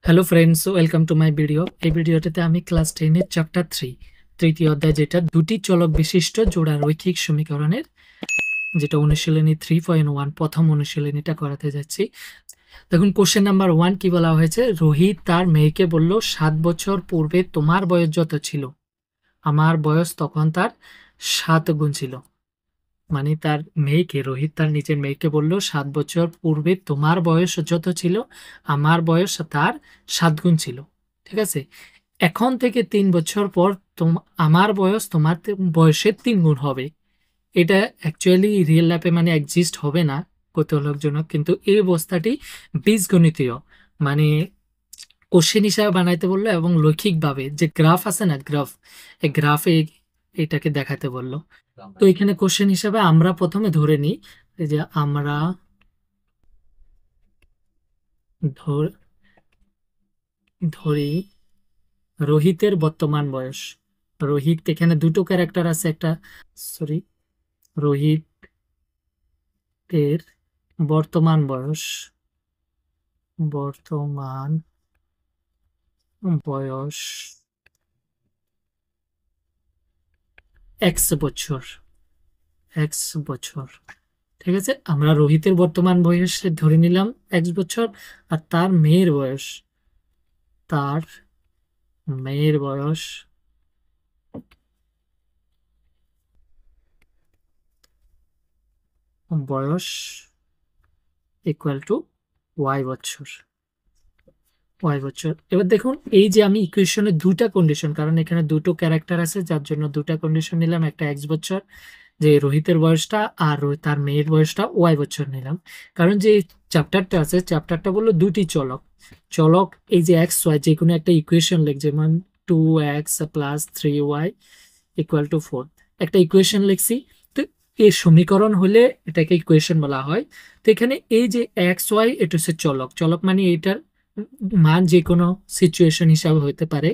Hello friends, welcome to my video. এই ভিডিওটাতে আমি ক্লাস 10 এর চ্যাপ্টার 3 তৃতীয় অধ্যায়, যেটা দুটি চলক বিশিষ্ট জোড়া রৈখিক সমীকরণের, যেটা অনুশীলনী 3.1 প্রথম অনুশীলনীটা করাতে যাচ্ছি। দেখুন, কোশ্চেন নাম্বার 1 কি বলা হয়েছে? রোহিত তার মেয়েকে বলল, 7 বছর পূর্বে তোমার বয়স যত ছিল, আমার বয়স তখন তার 7 গুণ ছিল। মানে তার মেয়েকে, রোহিত তার নিজের মেয়েকে বলল, 7 বছর পূর্বে তোমার বয়স যত ছিল, আমার বয়স তার 7 গুণ ছিল। ঠিক আছে, এখন থেকে 3 বছর পর আমার বয়স তোমার বয়সের 3 গুণ হবে। এটা অ্যাকচুয়ালি রিয়েল লাইফে মানে এক্সিস্ট হবে না, কৌতূহলজনক, কিন্তু এই অবস্থাটি বীজগণিতীয়, মানে কোশ্চেন হিসাবে বানাইতে বললো এবং লৈখিকভাবে যে গ্রাফ আছে না, গ্রাফ, এই গ্রাফে এটাকে দেখাতে বললো। তো এখানে কোশ্চেন হিসাবে আমরা প্রথমে ধরে নিই যে আমরা ধরি রোহিতের বর্তমান বয়স। রোহিত, এখানে দুটো ক্যারেক্টার আছে, একটা সরি, রোহিতের বর্তমান বয়স, বর্তমান বয়স এক্স বছর, এক্স বছর। ঠিক আছে, আমরা রোহিতের বর্তমান বয়স ধরে নিলাম এক্স বছর, আর তার মেয়ের বয়স, তার মেয়ের বয়স বয়স ইকুয়াল টু ওয়াই বছর, ওয়াই বছর। এবার দেখুন, এই যে আমি ইকুয়েশনে দুটা কন্ডিশন, কারণ এখানে দুটো ক্যারেক্টার আছে যার জন্য দুটা কন্ডিশন নিলাম, একটা এক্স বছর যে রোহিতের বয়সটা, আর তার মেয়ের বয়সটা ওয়াই বছর নিলাম। কারণ যে চ্যাপ্টারটা আছে, চ্যাপ্টারটা বললো দুটি চলক, চলক এই যে এক্স ওয়াই, যে কোনো একটা ইকুয়েশন লিখ, যেমন 2x plus 3y equal to 4, একটা ইকুয়েশন লিখছি। তো এই সমীকরণ হলে এটাকে ইকুয়েশন বলা হয়। তো এখানে এই যে এক্স ওয়াই, এটা হচ্ছে চলক, চলক মানে এটার মান যে কোনো সিচুয়েশন হিসাবে হতে পারে,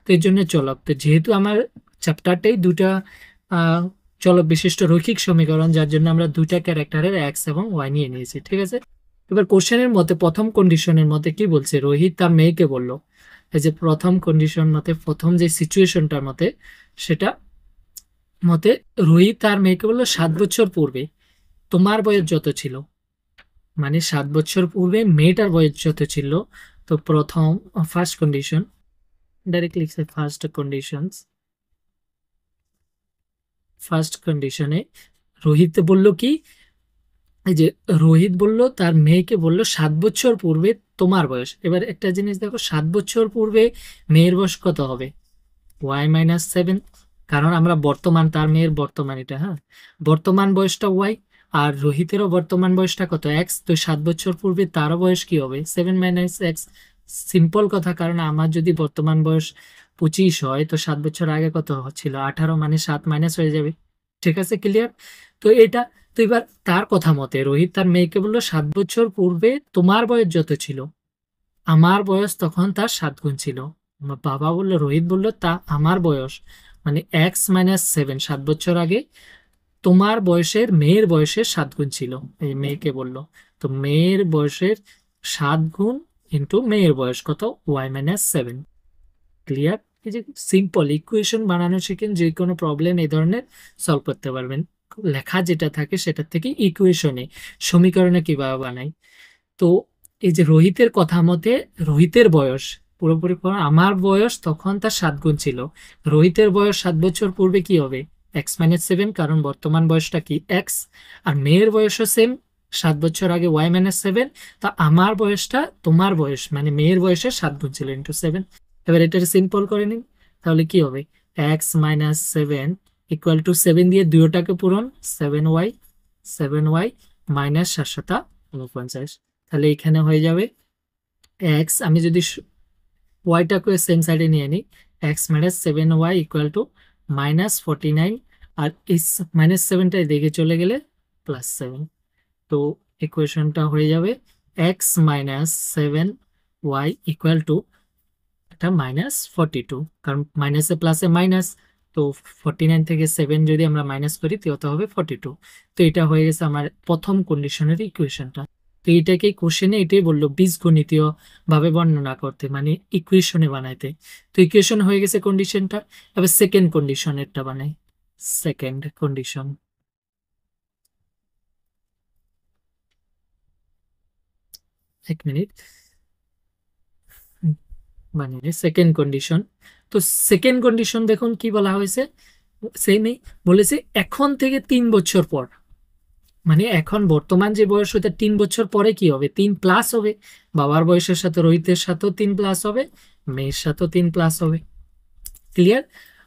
তো এর জন্য চলক। তো যেহেতু আমার চ্যাপ্টারটাই দুটা চলক বিশিষ্ট রৈখিক সমীকরণ, যার জন্য আমরা দুইটা ক্যারেক্টারের এক্স এবং ওয়াই নিয়ে নিয়েছি। ঠিক আছে, এবার কোশ্চেনের মতে প্রথম কন্ডিশনের মতে কি বলছে? রোহিত তার মেয়েকে বলল, এই যে প্রথম কন্ডিশন মতে, প্রথম যে সিচুয়েশনটার মতে, সেটা মতে রোহিত তার মেয়েকে বলল, 7 বছর পূর্বে তোমার বয়স যত ছিল, মানে 7 বছর পূর্বে মেয়েটার বয়স যত ছিল। তো প্রথম ফার্স্ট কন্ডিশন, ডাইরেক্ট লিখছে ফার্স্ট কন্ডিশনস, ফার্স্ট কন্ডিশনে রোহিত বলল কি, এই যে রোহিত বলল তার মেয়েকে বলল, 7 বছর পূর্বে তোমার বয়স। এবার একটা জিনিস দেখো, 7 বছর পূর্বে মেয়ের বয়স কত হবে? y-7, কারণ আমরা বর্তমান, তার মেয়ের বর্তমান এটা, হ্যাঁ, বর্তমান বয়সটা ওয়াই, আর রোহিতেরও বর্তমান বয়সটা কত? এক্স। তো 7 বছর পূর্বে তারও বয়স কি হবে? 7 - x। সিম্পল কথা, কারণ আমার যদি বর্তমান বয়স 25 হয়, তো 7 বছর আগে কত ছিল? 18, মানে 7 মাইনাস হয়ে যাবে। ঠিক আছে, ক্লিয়ার? তো এটা, তো এবার তার কথা মতে রোহিত তার মেয়েকে বললো, 7 বছর পূর্বে তোমার বয়স যত ছিল, আমার বয়স তখন তার 7 গুণ ছিল। আমার বাবা বললো, রোহিত বললো, তা আমার বয়স মানে x-7, 7 বছর আগে তোমার বয়সের, মেয়ের বয়সের 7 গুণ ছিল। এই মেয়েকে বললো, তো মেয়ের বয়সের 7 গুণ ইন্টু মেয়ের বয়স কত? y-7। ক্লিয়ার? এই যে সিম্পল ইকুয়েশন বানানো শিখেন, যে কোনো প্রবলেম এই ধরনের সলভ করতে পারবেন। লেখা যেটা থাকে সেটার থেকে ইকুয়েশনে, সমীকরণে কিভাবে বানাই। তো এই যে রোহিতের কথা মতে, রোহিতের বয়স পুরোপুরি আমার বয়স তখন তার 7 গুণ ছিল। রোহিতের বয়স 7 বছর পূর্বে কি হবে? x-7, কারণ বর্তমান বয়সটা কি? এক্স। আর মেয়ের বয়সও সেম, 7 বছর আগে y-7। তা আমার বয়সটা তোমার বয়স মানে মেয়ের বয়সের 7 গুণ ছিল, ইন্টু 7। এবার এটা সিম্পল করে নিন, তাহলে কি হবে? x-7 ইকুয়াল টু 7 দিয়ে দুইটাকে পূরণ, 7y, 7y মাইনাস 749। তাহলে এখানে হয়ে যাবে এক্স, আমি যদি ওয়াইটাকে সেম সাইডে নিয়ে নিই, x-7y ইকুয়াল টু -49, আর এই -7টা এদিকে চলে গেলে +7। তো ইকুয়েশনটা হয়ে যাবে x-7y ইকুয়াল টু, এটা -42, কারণ মাইনাসে প্লাসে মাইনাস। তো 49 থেকে 7 যদি আমরা মাইনাস করি তো হবে 42। তো এটা হয়ে গেছে আমার প্রথম কন্ডিশনের ইকুয়েশনটা। তো তো এটাকে কোশ্চেনে এটাই বললো বীজগণিতীয় ভাবে বর্ণনা করতে, মানে ইকুয়েশনে বানাইতে। তো ইকুয়েশন হয়ে গেছে কন্ডিশনটা। এবার সেকেন্ড কন্ডিশনেরটা বানাই। সেকেন্ড কন্ডিশন, এক মিনিট বানিয়ে সেকেন্ড কন্ডিশন। তো সেকেন্ড কন্ডিশন দেখুন কি বলা হয়েছে, সেমই বলেছে এখন থেকে 3 বছর পর, মানে এখন বর্তমান যে বয়স ওটা 3 বছর পরে কি হবে, 3+ হবে। বাবার বয়সের সাথে রোহিতের সাথেও 3+ হবে, মেয়ের সাথেও 3+ হবে। ক্লিয়ার?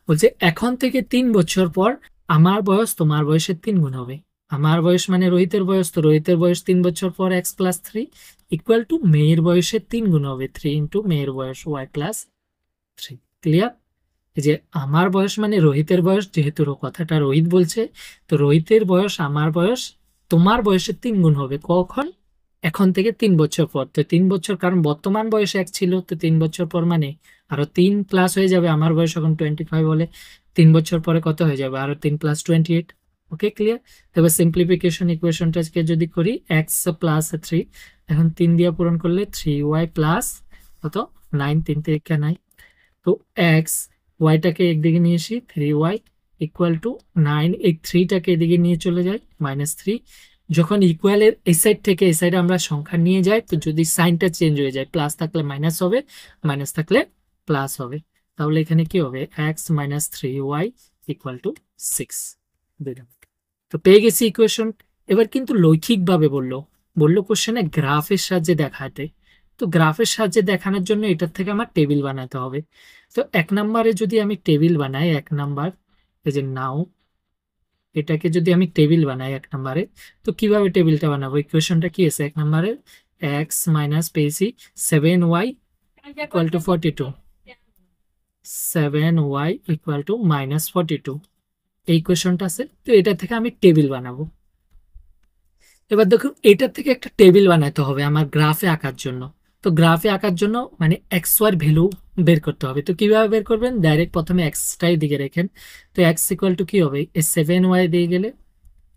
বলছে এখন থেকে 3 বছর পর আমার বয়স তোমার বয়সের 3 গুণ হবে। আমার বয়স মানে রোহিতের বয়স, তো রোহিতের বয়স 3 বছর পর x+3 ইকুয়াল টু মেয়ের বয়সের 3 গুণ হবে, 3 ইন্টু মেয়ের বয়স y+3। ক্লিয়ার? এই যে আমার বয়স মানে রোহিতের বয়স, যেহেতু কথাটা রোহিত বলছে, তো রোহিতের বয়স আমার বয়স তোমার বয়সের 3 গুণ হবে কখন, এখন থেকে 3 বছর পর। তো 3 বছর, কারণ বর্তমান বয়স 1 ছিল, তো 3 বছর পর মানে আরো 3+ হয়ে যাবে। আমার বয়স এখন 25 হলে 3 বছর পরে কত হয়ে যাবে, আরো 3+28। ওকে, ক্লিয়ার? এবার সিম্পলিফিকেশন ইকুয়েশনটাকে যদি করি, x+3, এখন 3 দিয়ে পূরণ করলে 3y প্লাস কত 9, 3 থেকে 9। তো এক্স ওয়াইটাকে একদিকে নিয়ে আসি, 3y ইকুয়াল টু 9, এই 3টাকে এদিকে নিয়ে চলে যায় -3। যখন ইকুয়ালের এই সাইড থেকে এই সাইডে আমরা সংখ্যা নিয়ে যাই, তো যদি সাইনটা চেঞ্জ হয়ে যায়, প্লাস থাকলে মাইনাস হবে, মাইনাস থাকলে প্লাস হবে। তাহলে এখানে কি হবে, x-3y ইকুয়াল টু 6। তো পেয়ে গেছি ইকুয়েশন। এবার কিন্তু লৈখিকভাবে বললো, কোশ্চেনে গ্রাফের সাহায্যে দেখাতে। তো গ্রাফের সাহায্যে দেখানোর জন্য এটার থেকে আমার টেবিল বানাতে হবে। তো 1 নম্বরে যদি আমি টেবিল বানাই, 1 নাম্বার এই যে নাও, এটাকে যদি আমি টেবিল বানাই 1 নম্বরে, তো কিভাবে টেবিলটা বানাবো, ইকুয়েশনটা কি আছে 1 নম্বরে, x মাইনাস পেয়েছি 7y equal to 42, 7y equal to -42, এই ইকুয়েশনটা আছে। তো এটা থেকে আমি টেবিল বানাবো। এবার দেখুন এটার থেকে একটা টেবিল বানাতে হবে আমার গ্রাফে আঁকার জন্য। তো গ্রাফে আঁকার জন্য মানে এক্স ওয়ার ভ্যালু বের করতে হবে। তো কিভাবে বের করবেন, ডাইরেক্ট প্রথমে এক্সটাই দিকে রেখেন। তো এক্স ইকুয়াল টু কি হবে, এই 7y দিয়ে গেলে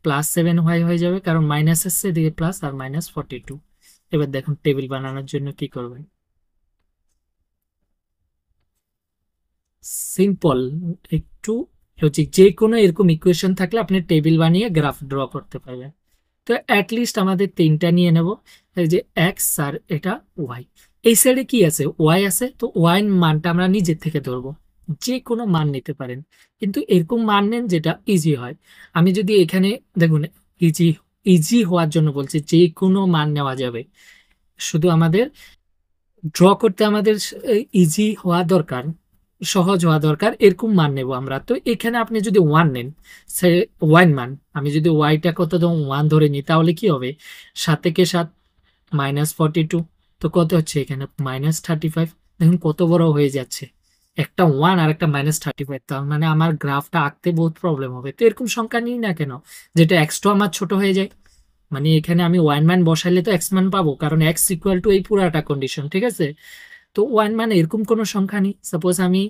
+7y হয়ে যাবে, কারণ মাইনাস আসছে এদিকে প্লাস, আর -42। এবার দেখুন টেবিল বানানোর জন্য কি করবেন, সিম্পল, একটু লজিক। যে কোনো এরকম ইকুয়েশন থাকলে আপনি টেবিল বানিয়ে গ্রাফ ড্র করতে পারবেন। তো অ্যাটলিস্ট আমাদের 3টা নিয়ে নেব, এই যে এক্স আর এটা ওয়াই। এই সাইডে কি আছে, ওয়াই আছে। তো ওয়াই মানটা আমরা নিজের থেকে ধরবো, যে কোনো মান নিতে পারেন, কিন্তু এরকম মান নেন যেটা ইজি হয়। আমি যদি এখানে দেখুন, ইজি ইজি হওয়ার জন্য বলছি, যে কোনো মান নেওয়া যাবে, শুধু আমাদের ড্র করতে আমাদের ইজি হওয়া দরকার, সহজ হওয়া দরকার, এরকম মান নেব আমরা। তো এখানে আপনি যদি 1 নেন, সে ওয়ান মান, আমি যদি ওয়াইটা কত 1 ধরে নিই, তাহলে কি হবে, 7 থেকে 7 -42, তো কত হচ্ছে এখানে -35। দেখুন কত বড় হয়ে যাচ্ছে, একটা 1 আর একটা -35, তার মানে আমার গ্রাফটা আঁকতে বহুত প্রবলেম হবে। তো এরকম সংখ্যা নিই না কেন, যেটা এক্সট্রা আমার ছোট হয়ে যায়। মানে এখানে আমি ওয়ান মান বসাইলে তো এক্স মান পাবো, কারণ এক্স ইকুয়াল টু এই পুরাটা কন্ডিশন, ঠিক আছে। তো ওয়ান মানে এরকম কোনো সংখ্যা নেই। সাপোজ আমি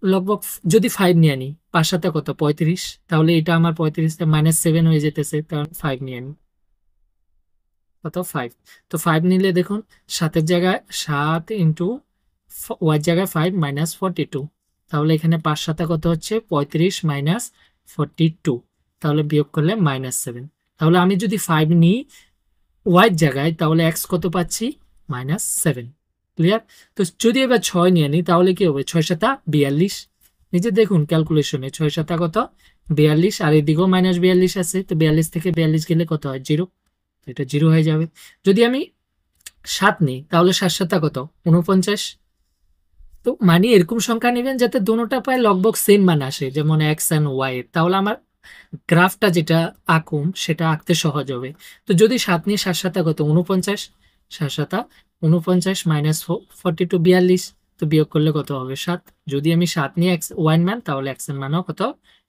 লগভগ যদি 5 নিয়ে নিই, 5 সাথে কত 35, তাহলে এটা আমার 35 -7 হয়ে যেতেছে, কারণ 5 নিয়ে নিই, কত 5। তো 5 নিলে দেখুন 7-এর জায়গায় 7 ইন্টু ওয়াই জায়গায় 5 -42, তাহলে এখানে 5 সাথে কত হচ্ছে 35 -42, তাহলে বিয়োগ করলে -7। তাহলে আমি যদি 5 নিই ওয়াই জায়গায়, তাহলে এক্স কত পাচ্ছি -7। ক্লিয়ার? তো যদি এবার 6 নিয়ে নিই, তাহলে কি হবে, 6-7 42। নিজে দেখুন ক্যালকুলেশনে, 6-7 কত 42, আর এদিকেও -42 আছে। তো 42 থেকে 42 গেলে কত হয়, 0, এটা 0 হয়ে যাবে। যদি আমি 7 নিই, তাহলে 7-7 কত 49। তো মানে এরকম সংখ্যা নেবেন যাতে দোনোটা পায় লগভগ সেম মান আসে, যেমন এক্স অ্যান্ড ওয়াই, তাহলে আমার গ্রাফটা যেটা আঁকুম সেটা আঁকতে সহজ হবে। তো যদি 7 নিয়ে 7-7 কত 49, 7-7 49 -42 42, তো বিয়োগ করলে কত হবে 7। যদি আমি 7 নিয়ে এক্স ওয়ান মান, তাহলে এক্স এর মানও কত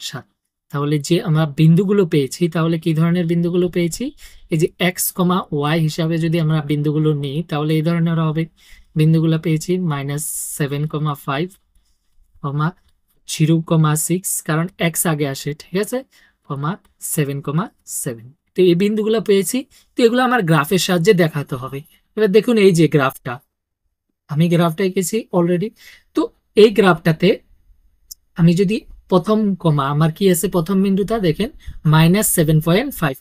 7। তাহলে যে আমরা বিন্দুগুলো পেয়েছি, তাহলে কি ধরনের বিন্দুগুলো পেয়েছি, এই যে এক্স কমা ওয়াই হিসাবে যদি আমরা বিন্দুগুলো নিই, তাহলে এই ধরনের হবে। বিন্দুগুলো পেয়েছি -7,5, 0,6, কারণ এক্স আগে আসে, ঠিক আছে, 7,7। তো এই বিন্দুগুলো পেয়েছি, তো এগুলো আমার গ্রাফের সাহায্যে দেখাতে হবে। এবার দেখুন এই যে গ্রাফটা, আমি গ্রাফটা এঁকেছি অলরেডি। তো এই গ্রাফটাতে আমি যদি প্রথম কমা আমার কি আছে, প্রথম বিন্দুটা দেখেন -7.5।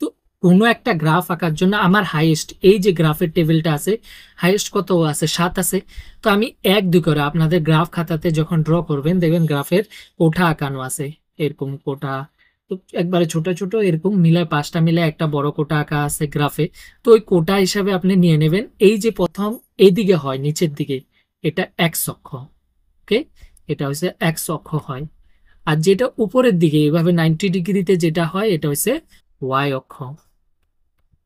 তো কোনো একটা গ্রাফ আঁকার জন্য আমার হাইয়েস্ট, এই যে গ্রাফের টেবিলটা আছে, হাইয়েস্ট কত আছে, 7 আছে। তো আমি 1 2 করে আপনাদের গ্রাফ খাতাতে যখন ড্র করবেন দেখবেন গ্রাফের কোঠা আঁকানো আছে, এরকম কোঠা। তো একবারে ছোট ছোট এরকম মিলায় 5টা মিলায় একটা বড় কোঠা আঁকা আছে গ্রাফে। তো ওই কোঠা হিসাবে আপনি নিয়ে নেবেন। এই যে প্রথম এইদিকে হয় নিচের দিকে, এটা এক্স অক্ষ, ওকে, এটা হচ্ছে এক্স অক্ষ হয়। আর যেটা উপরের দিকে এভাবে 90 ডিগ্রিতে যেটা হয় এটা হচ্ছে ওয়াই অক্ষ।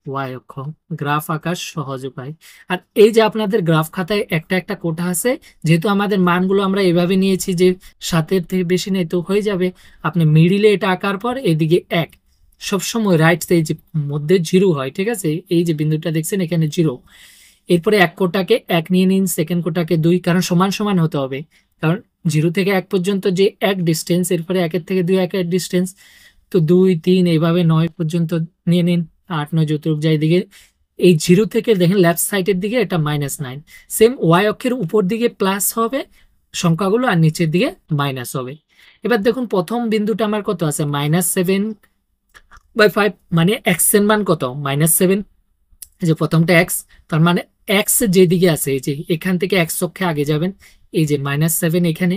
ওয়াই অক্ষ গ্রাফ আঁকার সহজ উপায়। আর এই যে আপনাদের গ্রাফ খাতায় একটা একটা কোঠা আছে, যেহেতু আমাদের মানগুলো আমরা এভাবে নিয়েছি যে 7-এর থেকে বেশি নেই, তো হয়ে যাবে আপনি মিডিলে এটা আঁকার পর এদিকে 1, সবসময় রাইট এই যে মধ্যে 0 হয়, ঠিক আছে, এই যে বিন্দুটা দেখছেন এখানে 0। এরপরে এক কোটাকে 1 নিয়ে নিন, সেকেন্ড কোটাকে 2, কারণ সমান সমান হতে হবে। কারণ 0 থেকে 1 পর্যন্ত যে 1 ডিস্টেন্স, এরপরে 1-এর থেকে 2 1 ডিস্টেন্স, তো 2 3 এইভাবে 9 পর্যন্ত নিয়ে নিন। 8 9 যতটুক যায় দিকে, এই 0 থেকে দেখেন লেফট সাইডের দিকে এটা -9। সেম ওয়াই অক্ষের উপর দিকে প্লাস হবে সংখ্যাগুলো, আর নিচের দিকে মাইনাস হবে। এবার দেখুন প্রথম বিন্দুটা আমার কত আছে, -7/5, মানে এক্স এর মান কত, -7। যে প্রথমটা এক্স, তার মানে এক্স যেদিকে আছে এই যে এখান থেকে এক্স অক্ষে আগে যাবেন, এই যে -7 এখানে।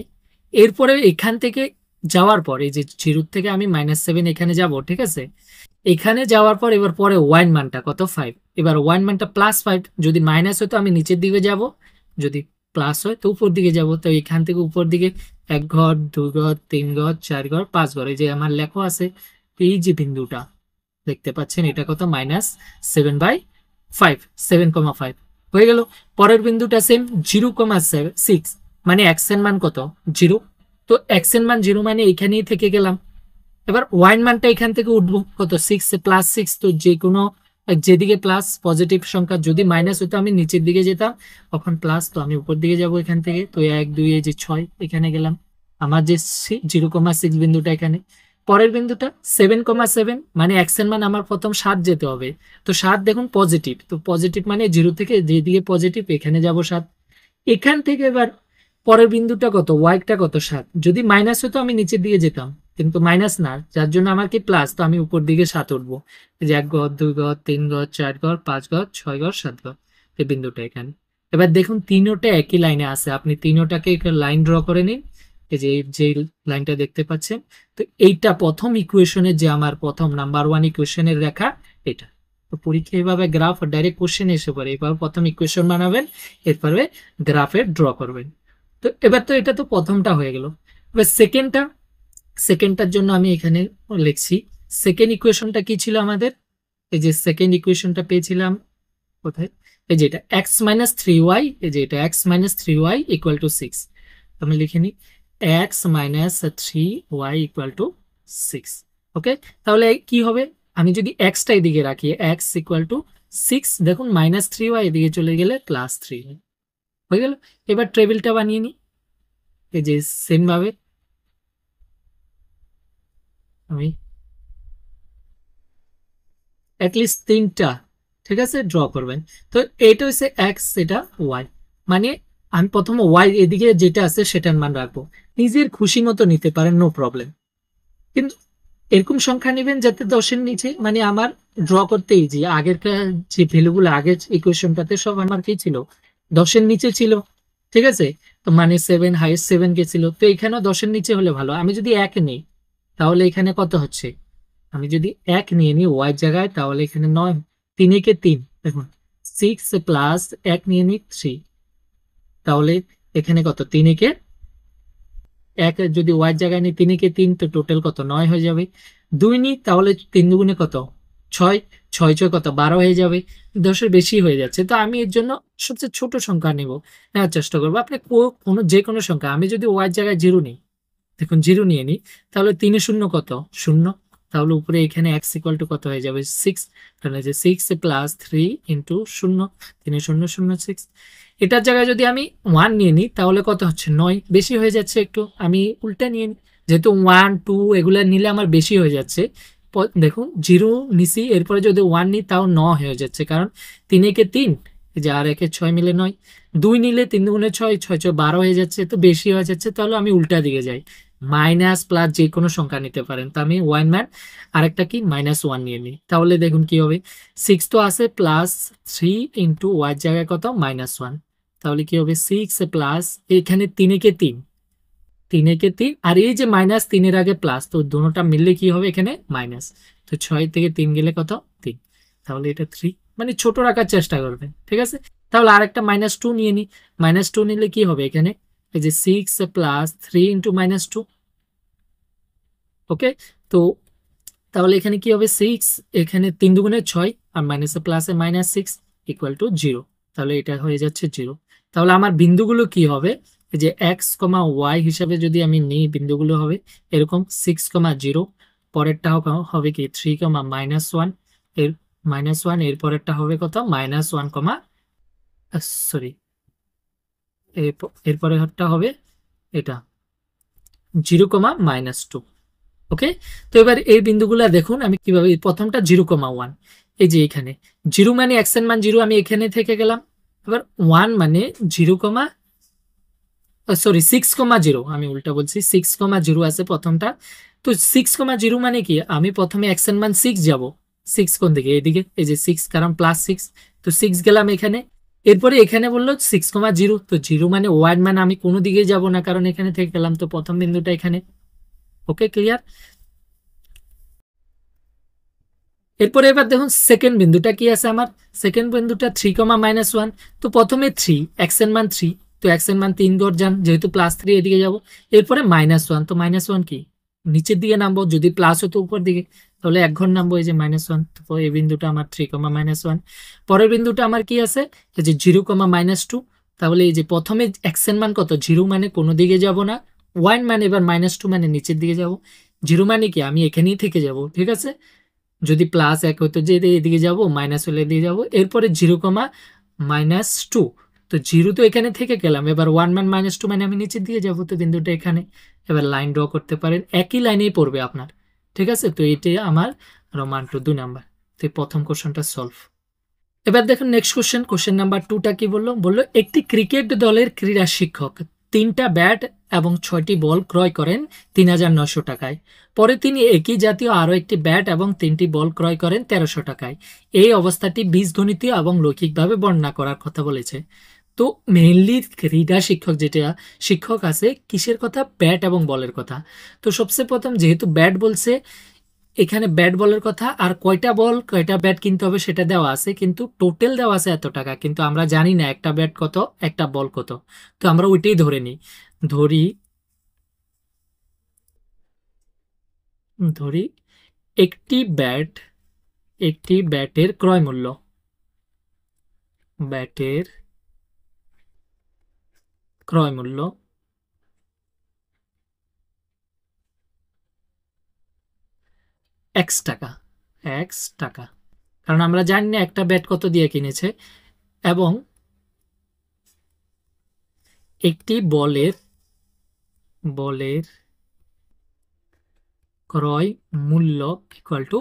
এরপরে এখান থেকে যাওয়ার পর এই যে 0 থেকে আমি -7 এখানে যাব, ঠিক আছে। এখানে যাওয়ার পর এবার পরে ওয়ান মানটা কত, 5। এবার ওয়ান মানটা +5, যদি মাইনাস হয় তো আমি নিচের দিকে যাব, যদি প্লাস হয় তো উপর দিকে যাব। তো এখান থেকে উপর দিকে 1 ঘর 2 ঘর 3 ঘর 4 ঘর 5 ঘর, এই যে আমার লেখা আছে। তো এই যে বিন্দুটা দেখতে পাচ্ছেন এটা কত, -7/5, 7,5 হয়ে গেল। পরের বিন্দুটা সেম 0,6, মানে এক্স এর মান কত, 0। তো এক্স এর মান 0 মানে এখানেই থেকে গেলাম। এবার ওয়াইন মানটা এখান থেকে উঠবো কত, 6, +6। তো যে কোনো যেদিকে প্লাস পজিটিভ সংখ্যা, যদি মাইনাস হতো আমি নিচের দিকে যেতাম, তখন প্লাস, তো আমি উপর দিকে যাব এখান থেকে। তো 1 2 এই যে 6 এখানে গেলাম, আমার যে 0,6 বিন্দুটা এখানে। পরের বিন্দুটা 7,7, মানে এক্স এর মান আমার প্রথম 7 যেতে হবে। তো 7 দেখুন পজিটিভ, তো পজিটিভ মানে 0 থেকে যেদিকে পজিটিভ এখানে যাব 7। এখান থেকে এবার পরের বিন্দুটা কত, ওয়াইটা কত, 7। যদি মাইনাস হতো আমি নিচের দিকে যেতাম, কিন্তু মাইনাস না, যার জন্য আমার কি প্লাস, তো আমি উপর দিকে 7 উঠবো। এই যে 1 ঘর 2 ঘর 3 ঘর 4 ঘর 5 ঘর 6 ঘর 7 ঘর, এই বিন্দুটা এখানে। এবার দেখুন তিনোটা একই লাইনে আছে, আপনি তিনোটাকে লাইন ড্র করে নিন। এই যে লাইনটা দেখতে পাচ্ছেন, তো এইটা প্রথম ইকুয়েশনের যে আমার প্রথম নাম্বার 1 ইকুয়েশনের রেখা এটা। তো পরীক্ষা এইভাবে গ্রাফ ডাইরেক্ট কোশ্চেন এসে পড়ে, এবার প্রথম ইকুয়েশন বানাবেন, এরপরে গ্রাফে ড্র করবেন। তো এবার তো এটা তো প্রথমটা হয়ে গেল। এবার সেকেন্ডটার জন্য আমি এখানে লিখছি। সেকেন্ড ইকুয়েশনটা কি ছিল আমাদের, এই যে সেকেন্ড ইকুয়েশনটা পেয়েছিলাম কোথায়, এই যে এটা x-3y, এই যে এটা x-3y = 6। আমি লিখে নিই x-3y = 6। ওকে, তাহলে কি হবে, আমি যদি এক্সটা এদিকে রাখি x = 6, দেখুন -3y এদিকে চলে গেলে +3 হয়ে গেল। এবার টেবিলটা বানিয়ে নিই, এই যে সেম ভাবে আমি অ্যাটলিস্ট 3টা, ঠিক আছে, ড্র করবেন। তো এইটা হচ্ছে এক্স, এটা ওয়াই, মানে আমি প্রথমে ওয়াই এদিকে যেটা আছে সেটার মান রাখবো, নিজের খুশি মতো নিতে পারেন, নো প্রবলেম। কিন্তু এরকম সংখ্যা নেবেন যাতে 10-এর নিচে, মানে আমার ড্র করতে ইজি। আগেরকার যে ভ্যালুগুলো আগের ইকুয়েশনটাতে সব আমার কি ছিল, 10-এর নিচে ছিল, ঠিক আছে। তো মানে 7, হাইয়েস্ট 7 গেছিল, তো এখানেও 10-এর নিচে হলে ভালো। আমি যদি 1 নিই তাহলে এখানে কত হচ্ছে, আমি যদি 1 নিয়ে নিই ওয়াই জায়গায়, তাহলে এখানে 9, 3 কে 3, দেখুন 6 + 1 নিয়ে নিই 3, তাহলে এখানে কত, 3 কে 1, যদি ওয়াই জায়গায় নিই 3 কে 3, তো টোটাল কত, 9 হয়ে যাবে। 2 নিই তাহলে 3 দুগুণে কত, 6, 6 6 কত, 12 হয়ে যাবে। 10-এর বেশি হয়ে যাচ্ছে, তো আমি এর জন্য সবচেয়ে ছোট সংখ্যা নেওয়ার চেষ্টা করবো। আপনি কোনো যে কোনো সংখ্যা, আমি যদি ওয়াই জায়গায় 0 নিই, দেখুন 0 নিয়ে নিই, তাহলে 3 শূন্য কত, 0, তাহলে উপরে এখানে x = কত হয়ে যাবে, 6। তাহলে যে 6 + 3 × 0, 3 0 0 6। এটার জায়গায় যদি আমি 1 নিয়ে নিই তাহলে কত হচ্ছে, 9, বেশি হয়ে যাচ্ছে একটু, আমি উল্টা নিয়ে নিই, যেহেতু 1 2 এগুলা নিলে আমার বেশি হয়ে যাচ্ছে, দেখুন 0 নিছি, এরপরে যদি 1 নিই তাও 9 হয়ে যাচ্ছে, কারণ 3 একে 3, এই যে আর 1 6 মিলে 9, 2 নিলে 3 দুগুণে 6, 6 6 12 হয়ে যাচ্ছে, তো বেশি হয়ে যাচ্ছে। তাহলে আমি উল্টা দিকে যাই, মাইনাস প্লাস যে কোনো সংখ্যা নিতে পারেন, তো আমি ওয়ান ম্যান আরেকটা কি -1 নিয়ে নিই। তাহলে দেখুন কি হবে, 6 তো আছে, প্লাস 3 ইন্টু ওয়াই জায়গায় কত -1, তাহলে কি হবে 6 প্লাস এখানে 3 একে 3, 3 একে 3, আর এই যে -3 এর আগে প্লাস, তো দুটোটা মিললে কি হবে এখানে মাইনাস, তো 6 থেকে 3 গেলে কত 3, তাহলে এটা 3, মানে ছোট রাখার চেষ্টা করবেন, ঠিক আছে। তাহলে আরেকটা -2 নিয়ে নিই, -2 নিলে কি হবে এখানে, এই যে 6 প্লাস 3 ইন্টু -2, ওকে। তো তাহলে এখানে কি হবে 6, এখানে 3 দুগুণে 6, আর মাইনাসে প্লাসে -6 ইকুয়াল টু 0, তাহলে এটা হয়ে যাচ্ছে 0। তাহলে আমার বিন্দুগুলো কি হবে, এই যে এক্স কমা ওয়াই হিসাবে যদি আমি নিই, বিন্দুগুলো হবে এরকম 6,0, পরেরটা হবে কি 3,-1, এর -1, এর পরেরটা হবে কত -1, সরি, এরপরেরটা হবে এটা 0,-2, ওকে। তো এবার এই বিন্দুগুলো দেখুন আমি কিভাবে, প্রথমটা 0,1, এই যে এখানে 0 মানে এক্স এর মান 0, আমি এখানে থেকে গেলাম। এবার 1 মানে 6,0, আমি উল্টা বলছি, 6,0 আছে প্রথমটা। তো 6,0 মানে কি, আমি প্রথমে এক্স এর মান 6 যাব, 6 কোন দিকে, এইদিকে, এই যে 6, কারণ +6, তো 6 গেলাম এখানে। এরপরে এখানে বললো 6,0, তো 0 মানে ওয়াই মানে আমি কোনো দিকে যাব না, কারণ এখানে থেকে গেলাম, তো প্রথম বিন্দুটা এখানে, ওকে ক্লিয়ার। এরপরে এবার দেখুন সেকেন্ড বিন্দুটা কি আছে আমার, সেকেন্ড বিন্দুটা 3,-1, তো প্রথমে 3, এক্স এর মান 3, তো এক্স এর মান 3 ঘর যান, যেহেতু +3 এদিকে যাব। এরপরে -1, তো -1 কি নিচের দিকে নামবো, যদি প্লাস হতো উপর দিকে, তাহলে 1 ঘর নামবো, এই যে -1, তো এই বিন্দুটা আমার 3,-1। পরের বিন্দুটা আমার কি আছে, এই যে 0,-2, তাহলে এই যে প্রথমে এক্স এর মান কত 0 মানে কোনো দিকে যাব না, ওয়ান মানে এবার -2 মানে নিচের দিকে যাব, 0 মানে কি আমি এখানেই থেকে যাব, ঠিক আছে। যদি +1 হতো যে এদিকে যাব, মাইনাস হলে এদিকে যাব, এরপরে 0,-2, তো 0 তো এখানে থেকে গেলাম, এবার 1 মান -2 মানে আমি নিচের দিকে যাব, তো বিন্দুটা এখানে। এবার লাইন ড্র করতে পারেন, একই লাইনেই পড়বে আপনার, ঠিক আছে। তো এইটাই আমার রোমান 2 নাম্বার, তো প্রথম কোশ্চেনটা সলভ। এবার দেখুন নেক্সট কোশ্চেন নাম্বার 2টা কি বললো একটি ক্রিকেট দলের ক্রীড়া শিক্ষক 3টা ব্যাট এবং 6টি বল ক্রয় করেন 3,900 টাকায়। পরে তিনি একই জাতীয় আরও একটি ব্যাট এবং 3টি বল ক্রয় করেন 1,300 টাকায়। এই অবস্থাটি বীজগণিতীয় এবং লৌকিকভাবে বর্ণনা করার কথা বলেছে। তো মেইনলি ক্রীড়া শিক্ষক যেটা শিক্ষক আছে কিসের কথা, ব্যাট এবং বলের কথা। তো সবচেয়ে প্রথম যেহেতু ব্যাট বলছে, এখানে ব্যাট বলের কথা, আর কয়টা বল কয়টা ব্যাট কিনতে হবে সেটা দেওয়া আছে, কিন্তু টোটাল দেওয়া আছে এত টাকা, কিন্তু আমরা জানি না একটা ব্যাট কত একটা বল কত, তো আমরা ওইটাই ধরে নিই। ধরি ধরি একটি ব্যাটের ক্রয় মূল্য, ব্যাটের ক্রয় মূল্য x টাকা, কারণ আমরা জানি না একটা ব্যাট কত দিয়ে কিনেছে, এবং একটি বলের ক্রয় মূল্য ইকুয়াল টু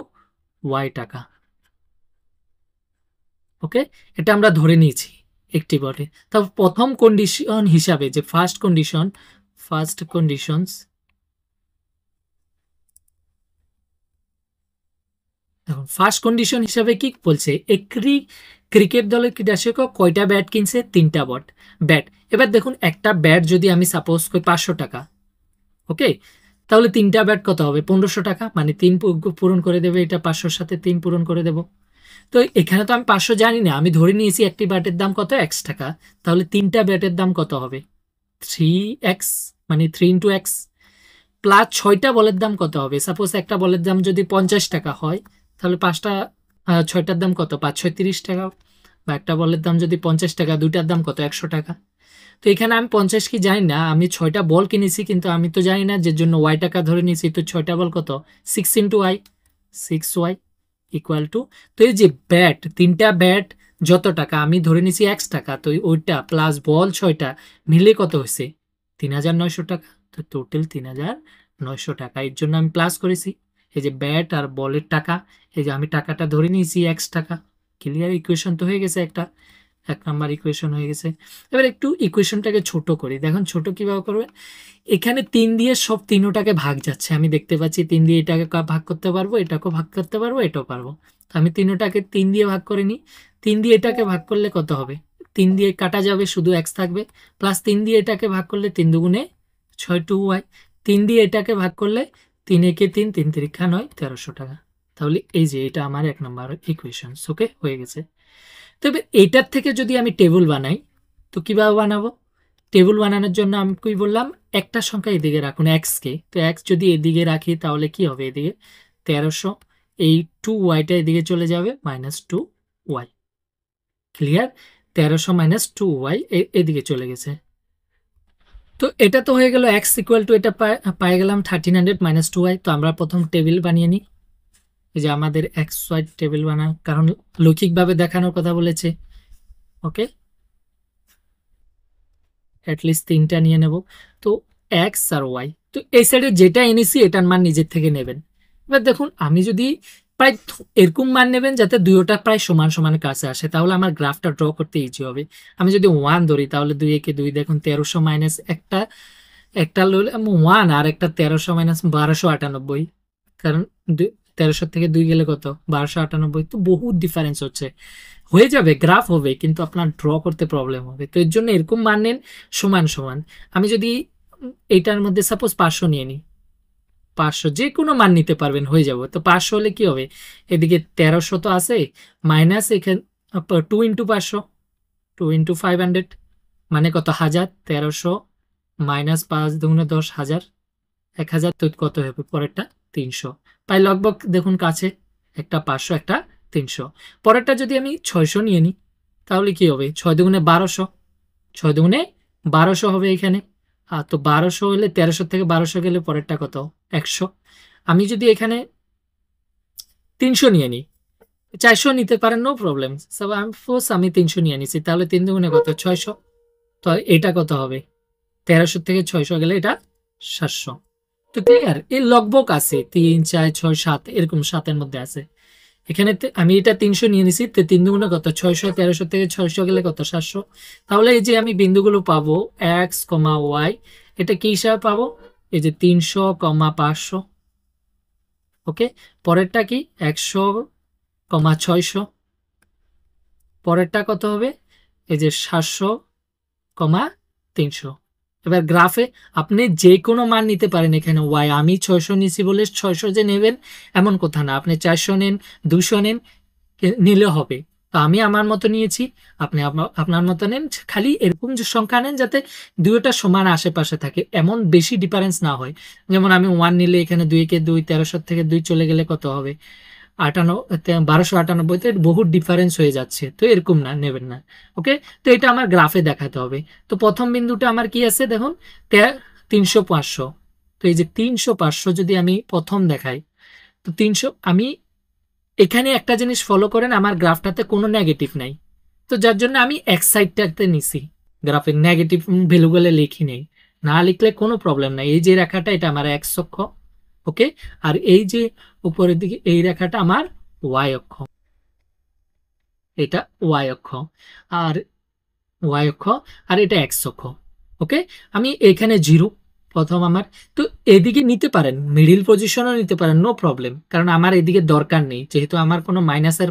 y টাকা, ওকে। এটা আমরা ধরে নিয়েছি একটি বলে। তারপর প্রথম কন্ডিশন হিসাবে যে ফার্স্ট কন্ডিশনস, দেখুন ফার্স্ট কন্ডিশন হিসাবে কি বলছে, একটি ক্রিকেট দলের ক্রীড়া শিক্ষক কয়টা ব্যাট কিনছে, 3টা ব্যাট। এবার দেখুন একটা ব্যাট যদি আমি সাপোজ করি 500 টাকা, ওকে, তাহলে 3টা ব্যাট কত হবে 1,500 টাকা, মানে 3 পূরণ করে দেবে, এটা 500-র সাথে 3 পূরণ করে দেবো। তো এখানে তো আমি 500 জানি না, আমি ধরে নিয়েছি একটি ব্যাটের দাম কত x টাকা, তাহলে 3টা ব্যাটের দাম কত হবে 3x, মানে 3 ইন্টু x, প্লাস 6টা বলের দাম কত হবে, সাপোজ একটা বলের দাম যদি 50 টাকা হয়, তাহলে 6টার দাম কত 5 6 টাকা, বা একটা বলের দাম যদি 50 টাকা, দুইটার দাম কত 100 টাকা। তো এখানে আমি 50 কি জানি না, আমি 6টা বল কিনেছি, কিন্তু আমি তো জানি না, যে জন্য y টাকা ধরে নিয়েছি, তো 6টা বল কত 6 into y, 6y equal to, তো এই যে ব্যাট 3টা ব্যাট যত টাকা আমি ধরে নিয়েছি x টাকা, তো ওইটা প্লাস বল 6টা মিলে কত হয়েছে 3,900 টাকা, তো টোটাল 3,900 টাকা, এর জন্য আমি প্লাস করেছি। এই যে ব্যাট আর বলের টাকা, এই যে আমি টাকাটা ধরে নিয়েছি এক্স টাকা। ক্লিয়ার? ইকুয়েশন তো হয়ে গেছে, একটা 1 নম্বর ইকুয়েশন হয়ে গেছে। এবার একটু ইকুয়েশনটাকে ছোট করি। দেখুন ছোট কিভাবে করবে। এখানে 3 দিয়ে সব তিনোটাকে ভাগ যাচ্ছে, আমি দেখতে পাচ্ছি 3 দিয়ে এটাকে ভাগ করতে পারবো, এটাকেও ভাগ করতে পারবো, এটাও পারবো। তো আমি তিনোটাকে 3 দিয়ে ভাগ করে নিই। 3 দিয়ে এটাকে ভাগ করলে কত হবে? 3 দিয়ে কাটা যাবে, শুধু এক্স থাকবে, প্লাস 3 দিয়ে এটাকে ভাগ করলে 3 দুগুণে 6 2y। 3 দিয়ে এটাকে ভাগ করলে 3 একে 3, 3 তিরিক্ষা 9, 1300 টাকা। তাহলে এই যে এটা আমার 1 নম্বর ইকুয়েশন। ওকে, হয়ে গেছে। তবে এটার থেকে যদি আমি টেবিল বানাই, তো কিভাবে বানাবো? টেবিল বানানোর জন্য আমি কি বললাম, একটা সংখ্যা এদিকে রাখুন এক্সকে। তো এক্স যদি এদিকে রাখি তাহলে কি হবে? এদিকে 1300, এই 2yটা এদিকে চলে যাবে, -2y। ক্লিয়ার? 1300 -2y এদিকে চলে গেছে। তো এটা তো হয়ে গেল এক্স ইকুয়াল টু, এটা পাই গেলাম 1300 -2y। তো আমরা প্রথম টেবিল বানিয়ে নিই। এই যে আমাদের এক্স ওয়াই টেবিল বানানো, কারণ লৌকিকভাবে দেখানোর কথা বলেছে। ওকে, অ্যাটলিস্ট 3টা নিয়ে নেব। তো এক্স আর ওয়াই, তো এই সাইডে যেটা এনেছি এটার মান নিজের থেকে নেবেন। এবার দেখুন আমি যদি প্রায় এরকম মান নেবেন যাতে দুইটা প্রায় সমান সমান কাছে আসে, তাহলে আমার গ্রাফটা ড্র করতে ইজি হবে। আমি যদি 1 ধরি তাহলে 2 একে 2, দেখুন 1300 মাইনাস একটা, একটা 1 আর একটা 1300 মাইনাস 1298, কারণ 1300 থেকে 2 গেলে কত? 1298। তো বহুত ডিফারেন্স হচ্ছে, হয়ে যাবে, গ্রাফ হবে, কিন্তু আপনার ড্র করতে প্রবলেম হবে। তো এর জন্য এরকম মান নেন সমান সমান। আমি যদি এইটার মধ্যে সাপোজ 500 নিয়ে নিই, 500 যে কোনো মান নিতে পারবেন, হয়ে যাবে। তো 500 হলে কি হবে? এদিকে 1300 তো আছে, মাইনাস এখানে 2 ইন্টু 500, 2 ইন্টু 500 মানে কত? 1000। 1300 মাইনাস 5 দুগুণে 10, 1000, 1000। তো কত হবে পরেরটা? 300। পাই লগভগ দেখুন কাছে, একটা 500, একটা 300। পরেরটা যদি আমি 600 নিয়ে নিই তাহলে কি হবে? 6 দুগুণে 1200, 6 দুগুণে 1200 হবে এখানে। তো 1200 হলে 1300 থেকে 1200 গেলে পরেরটা কত? 100। আমি যদি এখানে 300 নিয়ে নিই, 400 নিতে পারেন, নো প্রবলেম। আমি 300 নিয়ে নিছি, তাহলে 3 দুগুণে কত? 600। তো এটা কত হবে? 1300 থেকে 600 গেলে এটা 700। তো ক্লিয়ার? এর লগবক আছে 3 4 6 7, এরকম 7-এর মধ্যে আছে। এখানে আমি এটা 300 নিয়ে নিছি, তো 3 দুগুণে কত? 600। 1300 থেকে 600 গেলে কত? 700। তাহলে এই যে আমি বিন্দুগুলো পাবো এক্স কমা ওয়াই, এটা কি হিসাবে পাবো? এই যে 300 কমা 500। ওকে, পরেরটা কি? 100 কমা 600। পরেরটা কত হবে? এই যে 700 কমা 300। এবার গ্রাফে আপনি যে কোনো মান নিতে পারেন। এখানে ওয়াই আমি 600 নিছি বলে 600 যে নেবেন এমন কথা না, আপনি 400 নেন, 200 নেন, নিলে হবে। তো আমি আমার মতো নিয়েছি, আপনি আপনার মতো নেন। খালি এরকম যে সংখ্যা নেন যাতে দুইটা সমান আশেপাশে থাকে, এমন বেশি ডিফারেন্স না হয়। যেমন আমি 1 নিলে এখানে 2 কে 2, 1300 থেকে 2 চলে গেলে কত হবে? 1298। বহুত ডিফারেন্স হয়ে যাচ্ছে, তো এরকম না, নেবেন না। ওকে, তো এটা আমার গ্রাফে দেখাতে হবে। তো প্রথম বিন্দুটা আমার কি আছে দেখুন, 300 500। তো এই যে 300 500 যদি আমি প্রথম দেখাই, তো 300, আমি এখানে একটা জিনিস ফলো করেন, আমার গ্রাফটাতে কোনো নেগেটিভ নাই, তো যার জন্য আমি এক সাইডটাতে নিছি, গ্রাফের নেগেটিভ ভ্যালুগুলো লিখি নেই। না লিখলে কোনো প্রবলেম নাই। এই যে রেখাটা এটা আমার এক্স অক্ষ, ওকে, আর এই যে উপরের দিকে এই রেখাটা আমার ওয়াই অক্ষ, এটা ওয়াই অক্ষ, আর ওয়াই অক্ষ, আর এটা এক্স অক্ষ। ওকে, আমি এখানে 0 প্রথম আমার। তো এদিকে নিতে পারেন, মিডিল পজিশনও নিতে পারেন, নো প্রবলেম, কারণ আমার এদিকে দরকার নেই, যেহেতু আমার কোনো মাইনাসের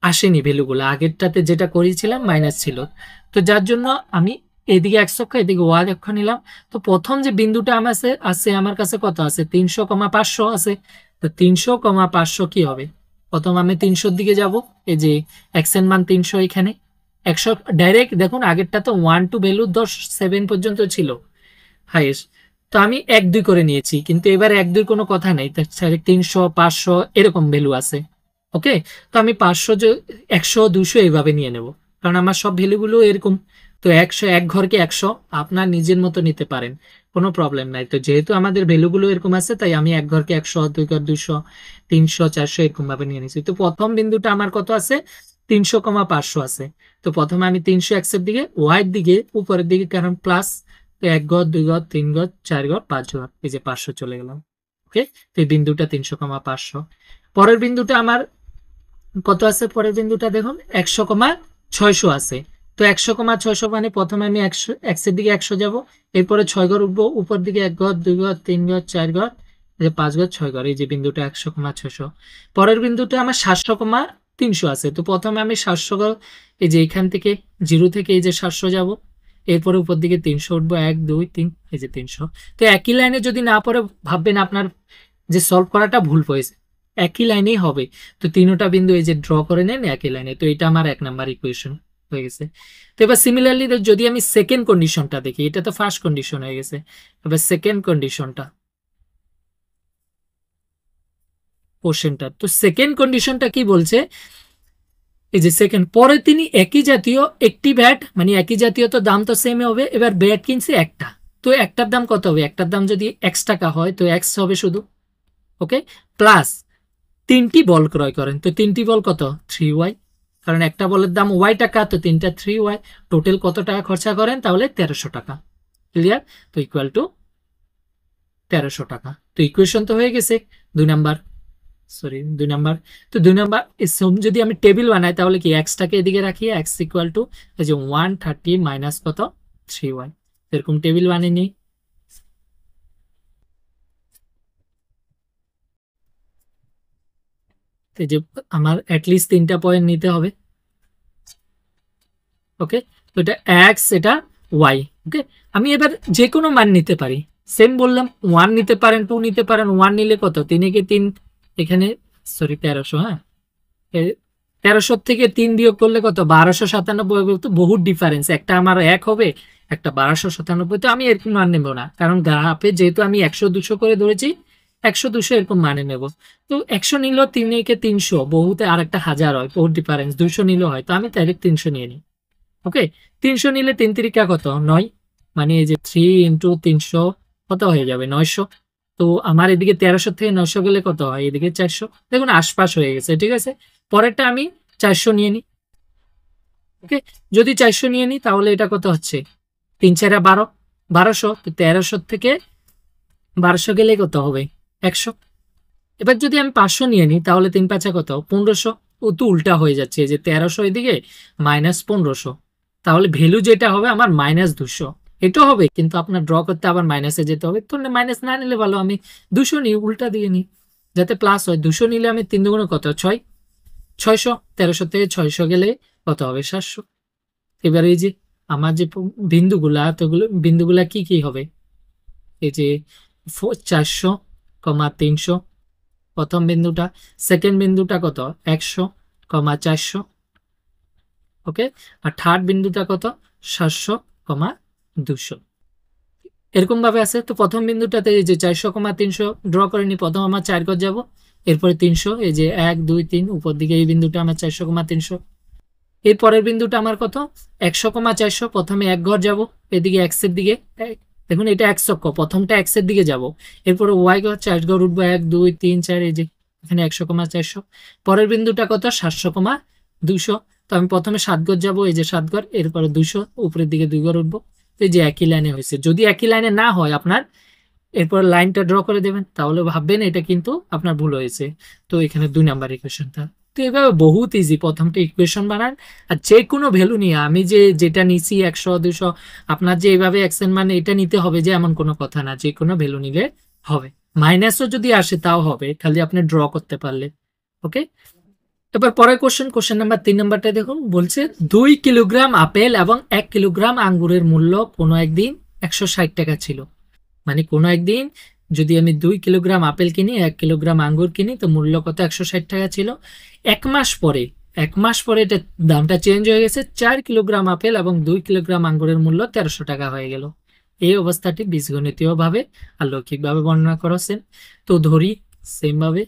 আসেনি ভ্যালুগুলো, আগেরটাতে যেটা করেছিলাম মাইনাস ছিল। তো যার জন্য আমি এদিকে এক্স অক্ষ, এদিকে ওয়াই অক্ষ নিলাম। তো প্রথম যে বিন্দুটা আমার আছে আমার কাছে কত আছে? 300 500 আছে। তো 300 500 কি হবে? প্রথম আমি 300-র দিকে যাব, এই যে এক্স এর মান 300, এখানে 100 ডাইরেক্ট দেখুন, আগেরটা তো 1 টু ভ্যালু 10 7 পর্যন্ত ছিল হাইয়েস্ট। তো আমি 1 2 করে নিয়েছি, কিন্তু এবার 1 2 কোনো কথা নেই, 300 500 এরকম ভ্যালু আছে। ওকে, তো আমি 500 100 200 এইভাবে নিয়ে নেব, কারণ আমার সব ভ্যালুগুলো এরকম। তো 100, এক ঘরকে 100 আপনার নিজের মতো নিতে পারেন, কোনো প্রবলেম নাই। তো যেহেতু আমাদের ভ্যালুগুলো এরকম আছে, তাই আমি এক ঘরকে 100, 2 ঘর 200, 300 400 এরকম ভাবে নিয়ে নিয়েছি। তো প্রথম বিন্দুটা আমার কত আছে? 300 500 আছে। তো প্রথমে আমি 300 এক্সের দিকে, ওয়াইয়ের দিকে উপরের দিকে, কারণ প্লাস, তো 1 ঘর 2 ঘর 3 ঘর 4 ঘর 5 ঘর, এই যে 500 চলে গেলাম। ওকে, তো এই বিন্দুটা 300,500। পরের বিন্দুটা আমার কত আছে? পরের বিন্দুটা দেখুন 100,600 আছে। তো 100,600 মানে প্রথমে আমি 100 এক্সের দিকে 100 যাব, এরপরে 6 ঘর উঠবো, উপর দিকে 1 ঘর 2 ঘর 3 ঘর 4 ঘর, এই যে 5 ঘর 6 ঘর, এই যে বিন্দুটা 100,600। পরের বিন্দুটা আমার 700,300 আছে। তো প্রথমে আমি 700 ঘর, এই যে এখান থেকে 0 থেকে এই যে 700 যাব, এরপরে উপর দিকে 300 উঠবো, 1 2 3, এই যে 300। তো একই লাইনে যদি না পড়ে ভাববেন আপনার যে সলভ করাটা ভুল হয়েছে, একই লাইনেই হবে। তো তিনটা বিন্দু এই যে ড্র করে নেন একই লাইনে, তো এটা আমার 1 নাম্বার ইকুয়েশন হয়ে গেছে। তো এবার সিমিলারলি যদি আমি সেকেন্ড কন্ডিশনটা দেখি, এটা তো ফার্স্ট কন্ডিশন হয়ে গেছে, এবার সেকেন্ড কন্ডিশনটা কোশ্চেনটা, তো সেকেন্ড কন্ডিশনটা কি বলছে? এই যে সেকেন্ড, পরে তিনি একই জাতীয় একটি ব্যাট, মানে একই জাতীয় তো দাম তো সেম হবে, এবার ব্যাট কিনছে একটা, তো একটার দাম কত হবে? একটার দাম যদি x টাকা হয় তো x হবে শুধু, ওকে, প্লাস 3টি বল ক্রয় করেন। তো 3টি বল কত? 3y, কারণ একটা বলের দাম y টাকা, তো 3টা 3y, টোটাল কত টাকা খরচা করেন? তাহলে 1300 টাকা। ক্লিয়ার? তো ইকুয়াল টু 1300 টাকা। তো ইকুয়েশন তো হয়ে গেছে 2 নাম্বার, সরি 2 নাম্বার। তো 2 নাম্বার যদি আমি টেবিল বানাই তাহলে কি এক্সটাকে এদিকে রাখি, এক্স ইকুয়াল টু এই যে 130 মাইনাস কত 3y, এরকম টেবিল বানিয়ে নিই। এই যে আমার অ্যাটলিস্ট 3টা পয়েন্ট নিতে হবে, ওকে। তো এটা এক্স, এটা ওয়াই, ওকে। আমি এবার যে কোনো মান নিতে পারি, সেম বললাম, 1 নিতে পারেন, 2 নিতে পারেন। 1 নিলে কত? 3 একে 3, এখানে সরি 1300, হ্যাঁ 1300 থেকে 3 বিয়োগ করলে কত? 1297 হবে। তো বহুত ডিফারেন্স, একটা আমার 1 হবে, একটা 1297। তো আমি এরকম মান নেব না, কারণ গ্রাফে যেহেতু আমি 100 200 করে ধরেছি, 100 200 এরকম মানে নেব। তো 100 নিলেও 3 একে 300, বহুতে আর একটা 1000 হয়, বহুত ডিফারেন্স। 200 নিলেও হয়, তো আমি ডাইরেক্ট 300 নিয়ে নিই, ওকে। 300 নিলে 3 তিরিকা কত? 9, মানে এই যে 3 ইন্টু 300 কত হয়ে যাবে? 900। তো আমার এদিকে 1300 থেকে 900 গেলে কত হয়? এদিকে 400। দেখুন আশপাশ হয়ে গেছে, ঠিক আছে। পরেরটা আমি 400 নিয়ে নিই, ওকে। যদি 400 নিয়ে নিই তাহলে এটা কত হচ্ছে? 3 4 12, 1200। তো 1300 থেকে 1200 গেলে কত হবে? 100। এবার যদি আমি 500 নিয়ে নিই তাহলে 3 5 কত? 1500। ও তো উল্টা হয়ে যাচ্ছে, এই যে 1300 এদিকে মাইনাস 1500, তাহলে ভ্যালু যেটা হবে আমার -200। এটাও হবে, কিন্তু আপনার ড্র করতে আবার মাইনাসে যেতে হবে। তো মাইনাস না নিলে ভালো, আমি 200 নিই, উল্টা দিয়ে নিই যাতে প্লাস হয়। 200 নিলে আমি 3 দুগুণে কত? 6, 600। 1300 থেকে 600 গেলে কত হবে? 700। এবার এই যে আমার যে বিন্দুগুলা, তোগুলো বিন্দুগুলা কি কি হবে? এই যে 400,300 প্রথম বিন্দুটা, সেকেন্ড বিন্দুটা কত? 100,400, ওকে। আর থার্ড বিন্দুটা কত? 700,200। এরকম ভাবে আছে। তো প্রথম বিন্দুটাতে এই যে 400,300 ড্র করে নি, প্রথম আমার 4 ঘর যাব, এরপরে 300, এই যে 1 2 3, উপর দিকে এই বিন্দুটা আমার 400,300। এর পরের বিন্দুটা আমার কত? 100,400, প্রথমে 1 ঘর যাব, এদিকে এক্স এর দিকে, দেখুন এটা এক্স অক্ষ, প্রথমটা এক্স এর দিকে যাব, এরপরে ওয়াই ঘর 4 ঘর উঠবো, 1 2 3 4, এই যে এখানে 100,400। পরের বিন্দুটা কত? 700,200। তো আমি প্রথমে 7 ঘর যাব, এই যে 7 ঘর, এরপরে 200, উপরের দিকে 2 ঘর উঠবো। এই যে একই লাইনে হয়েছে। যদি একই লাইনে না হয় আপনার, এরপর লাইনটা ড্র করে দেবেন, তাহলে ভাববেন এটা কিন্তু আপনার ভুল হয়েছে। তো এখানে 2 নাম্বার ইকুয়েশনটা। তো এভাবে বহুত ইজি, প্রথমটা ইকুয়েশন বানান, আর যে কোনো ভ্যালু নিয়ে, আমি যে যেটা নিছি 100 200, আপনার যে এইভাবে এক্সেন মানে এটা নিতে হবে যে এমন কোনো কথা না, যে কোনো ভ্যালু নিলে হবে। মাইনাসও যদি আসে তাও হবে, খালি আপনি ড্র করতে পারলে, ওকে। এবার পরের কোশ্চেন নাম্বার 3 নাম্বারটা দেখুন, বলছে 2 কিলোগ্রাম আপেল এবং 1 কিলোগ্রাম আঙ্গুরের মূল্য কোনো একদিন 160 টাকা ছিল। মানে কোনো একদিন যদি আমি 2 কিলোগ্রাম আপেল কিনি, 1 কিলোগ্রাম আঙ্গুর কিনি, তো মূল্য কত? 160 টাকা ছিল। 1 মাস পরে, 1 মাস পরে এটা দামটা চেঞ্জ হয়ে গেছে, 4 কিলোগ্রাম আপেল এবং 2 কিলোগ্রাম আঙ্গুরের মূল্য 1300 টাকা হয়ে গেল। এই অবস্থাটি বীজগণিতীয়ভাবে আর লৌকিকভাবে বর্ণনা করেছেন। তো ধরি সেম ভাবে,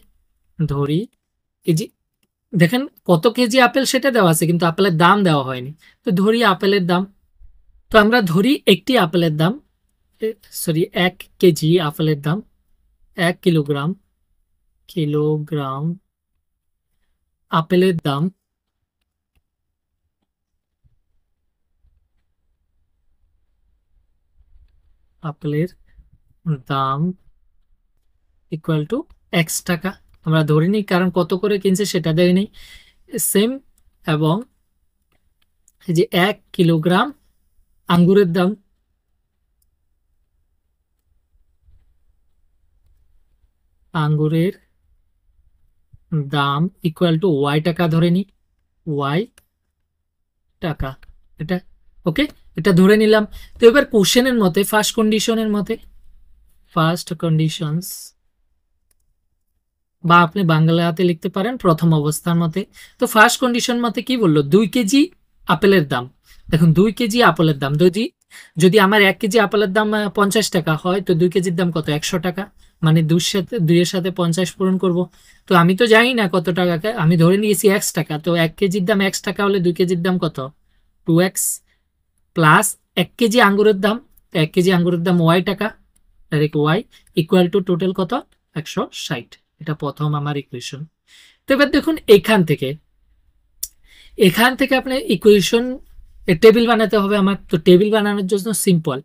ধরি এই যে দেখেন কত কেজি আপেল সেটা দেওয়া আছে, কিন্তু আপেলের দাম দেওয়া হয়নি। তো ধরি আপেলের দাম, তো আমরা ধরি একটি আপেলের দাম, সরি 1 কেজি আপেলের দাম, 1 কিলোগ্রাম, কিলোগ্রাম আপেলের দাম, আপেলের দাম ইকুয়াল টু এক্স টাকা আমরা ধরে নিই, কারণ কত করে কিনছে সেটা দেয় নেই। সেম, এবং এই যে 1 কিলোগ্রাম আঙ্গুরের দাম, আঙ্গুরের দাম ইকুয়াল টু ওয়াই টাকা ধরে নিই, ওয়াই টাকা। এটা ওকে, এটা ধরে নিলাম। তো এবার কোশ্চেনের মতে ফার্স্ট কন্ডিশনের মতে, ফার্স্ট কন্ডিশনস, বা আপনি বাংলাতে লিখতে পারেন প্রথম অবস্থার মতে। তো ফার্স্ট কন্ডিশন মতে কি বললো, 2 কেজি আপেলের দাম। দেখুন 2 কেজি আপেলের দাম, যদি যদি আমার 1 কেজি আপেলের দাম 50 টাকা হয়, তো 2 কেজির দাম কত, 100 টাকা। মানে 2 এর সাথে 50 পূরণ করব। তো আমি তো জানি না কত টাকা, আমি ধরে নিয়েছি x টাকা। তো 1 কেজির দাম x টাকা হলে 2 কেজির দাম কত, 2x, প্লাস 1 কেজি আঙ্গুরের দাম, 1 কেজি আঙ্গুরের দাম y টাকা, direct y equal to total কত, 160। এটা প্রথম আমার ইকুয়েশন। তো এবার দেখুন এখান থেকে আপনি ইকুয়েশন টেবিল বানাতে হবে আমার। তো টেবিল বানানোর জন্য সিম্পল,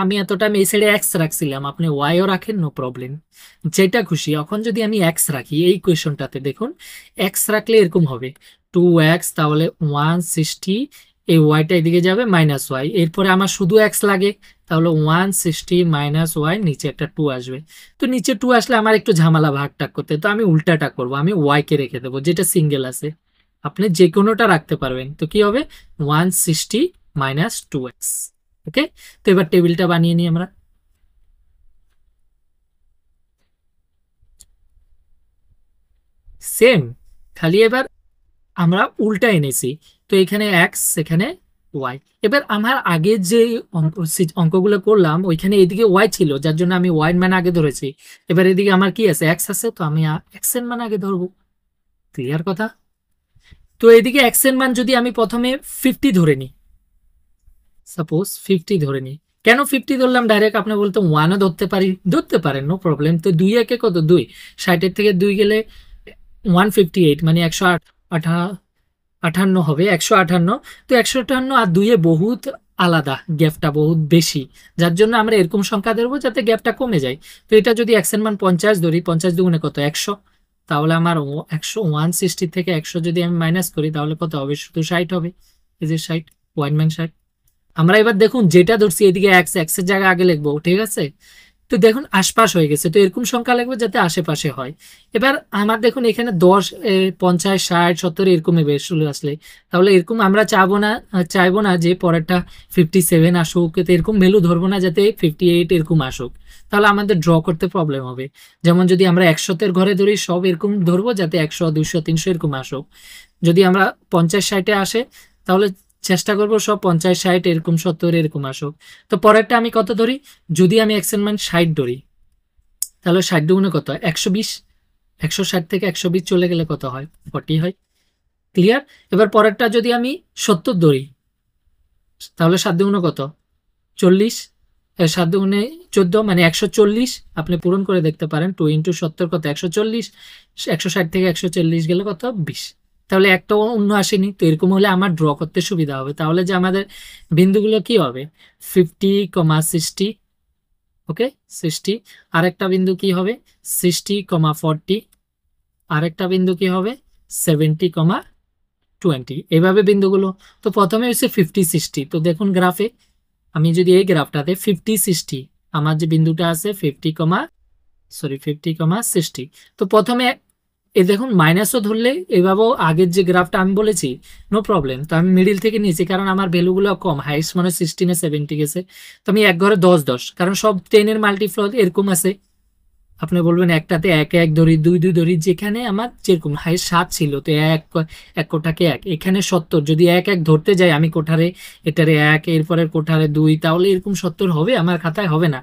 আমি এতটা এই সাইডে এক্স রাখছিলাম, আপনি ওয়াইও রাখেন, নো প্রবলেম, যেটা খুশি। এখন যদি আমি এক্স রাখি এই ইকুয়েশনটাতে, দেখুন এক্স রাখলে এরকম হবে 2x, তাহলে 160, এই ওয়াইটা এদিকে যাবে মাইনাস ওয়াই, এরপরে আমার শুধু এক্স লাগে, তাহলে 160 মাইনাস ওয়াই, নিচে একটা 2 আসবে। তো নিচে 2 আসলে আমার একটু ঝামেলা ভাগ টাক করতে, তো আমি উল্টাটা করব, আমি ওয়াইকে রেখে দেবো, যেটা সিঙ্গেল আছে। আপনি যে কোনোটা রাখতে পারবেন। তো কি হবে, 160 মাইনাস 2x। ওকে, তো এবার টেবিলটা বানিয়ে নিই আমরা। সেম, খালি এবার আমরা উল্টা এনেছি। তো এখানে এক্স, এখানে ওয়াই। এবার আমার আগে যে অঙ্কগুলো করলাম ওইখানে এদিকে ওয়াই ছিল, যার জন্য আমি ওয়াই মান আগে ধরেছি। এবার এদিকে আমার কি আছে, এক্স আছে, তো আমি এক্স এর মান আগে ধরবো। ক্লিয়ার কথা। তো এদিকে এক্স এর মান যদি আমি প্রথমে 50 ধরে নিই, সাপোজ 50 ধরে নিই, কেন 50 ধরলাম, ডাইরেক্ট আপনি বলতে 1ও ধরতে পারি, ধরতে পারেন, নো প্রবলেম। তো 2 একে কত, 2, 60 থেকে 2 গেলে 158, মানে 158 হবে, 158। তো 158 আর 2 এ বহুত আলাদা, গ্যাপটা বহুত বেশি, যার জন্য আমরা এরকম সংখ্যা ধরবো যাতে গ্যাপটা কমে যায়। তো এটা যদি এক্স এর মান 50 ধরি, 50 দুগুণে কত, 100, তাহলে আমার 160 থেকে 100 যদি আমি মাইনাস করি, তাহলে কত হবে, শুধু 60 হবে। এই যে 60, ওয়ান ম্যান 60। আমরা এবার দেখুন যেটা ধরছি এদিকে এক্স, এক্স এর জায়গায় আগে লিখবো, ঠিক আছে। তো দেখুন আশপাশ হয়ে গেছে, তো এরকম সংখ্যা লিখবো যাতে আশেপাশে হয়। এবার আমার দেখুন এখানে 10, 50, 60, 70 এরকমই বেশ চলে আসলে, তাহলে এরকম আমরা চাইবো না যে পরেরটা 57 আসুক, তো এরকম ভ্যালু ধরবো না, যাতে 58 এরকম আসুক, তাহলে আমাদের ড্র করতে প্রবলেম হবে। যেমন যদি আমরা 100-এর ঘরে ধরি, সব এরকম ধরবো যাতে 100, 200, 300 এরকম আসুক। যদি আমরা 50, 60-এ আসে, তাহলে চেষ্টা করবো সব 50, 60 এরকম, 70 এরকম আসুক। তো পরেরটা আমি কত ধরি, যদি আমি এক্স এর মান 60 ধরি, তাহলে 60 দুগুণে কত হয়, 120। 160 থেকে 120 চলে গেলে কত হয়, 40 হয়। ক্লিয়ার। এবার পরেরটা যদি আমি 70 ধরি, তাহলে 7 দুগুণে কত, 40, 7 দুগুণে 14, মানে 140। আপনি পূরণ করে দেখতে পারেন, 2 ইন্টু 70 কত, 140। 160 থেকে 140 গেলে কত, 20। তাহলে একটা অন্য আসেনি, তো এরকম হলে আমার ড্র করতে সুবিধা হবে। তাহলে যে আমাদের বিন্দুগুলো কি হবে, 50, 60, ওকে 60। আরেকটা বিন্দু কি হবে, 60, 40। আরেকটা বিন্দু কি হবে, 70, 20। এভাবে বিন্দুগুলো। তো প্রথমে হচ্ছে 50, 60। তো দেখুন গ্রাফে, আমি যদি এই গ্রাফটাতে 50, 60, আমার যে বিন্দুটা আছে 50, 60। তো প্রথমে দেখুন মাইনাসও ধরলে এভাবেও, আগের যে গ্রাফটা আমি বলেছি, নো প্রবলেম। তো আমি মিডিল থেকে নিয়েছি, কারণ আমার ভ্যালুগুলো কম, হাইস্ট মানে 16 70 গেছে। তো আমি এক ঘরে 10 10, কারণ সব 10-এর মাল্টিপ্লাই এরকম আছে। আপনি বলবেন একটাতে 1 1 ধরি, 2 2 ধরি, যেখানে আমার যেরকম হাইস্ট 7 ছিল, তো এক কোঠাকে 1, এখানে 70, যদি 1 1 ধরতে যাই আমি কোঠারে, এটারে 1, এরপরের কোঠারে 2, তাহলে এরকম 70 হবে, আমার খাতায় হবে না।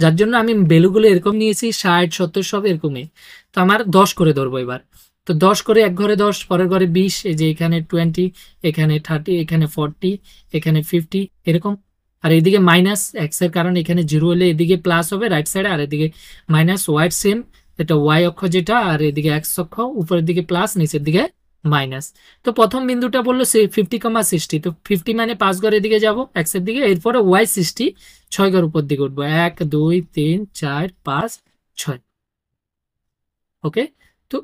যার জন্য আমি ভ্যালুগুলো এরকম নিয়েছি, 60 70 সব এরকমই। তো আমার 10 করে ধরবো এবার। তো 10 করে, এক ঘরে 10, পরের ঘরে 20, এই যে এখানে 20, এখানে 30, এখানে 40, এখানে 50, এরকম। আর এদিকে মাইনাস এক্স এর কারণ এখানে 0 হলে এদিকে প্লাস হবে রাইট সাইডে, আর এদিকে মাইনাস, ওয়াই সেম, এটা ওয়াই অক্ষ যেটা, আর এদিকে এক্স অক্ষ, উপরের দিকে প্লাস, নিচের দিকে মাইনাস। তো প্রথম বিন্দুটা বললো 50, 60। তো 50 মানে 5 ঘর এদিকে যাবো এক্স এর দিকে, এরপরে ওয়াই 60, 6 ঘর উপর দিকে উঠবো, 1 2 3 4 5 6। ওকে, তো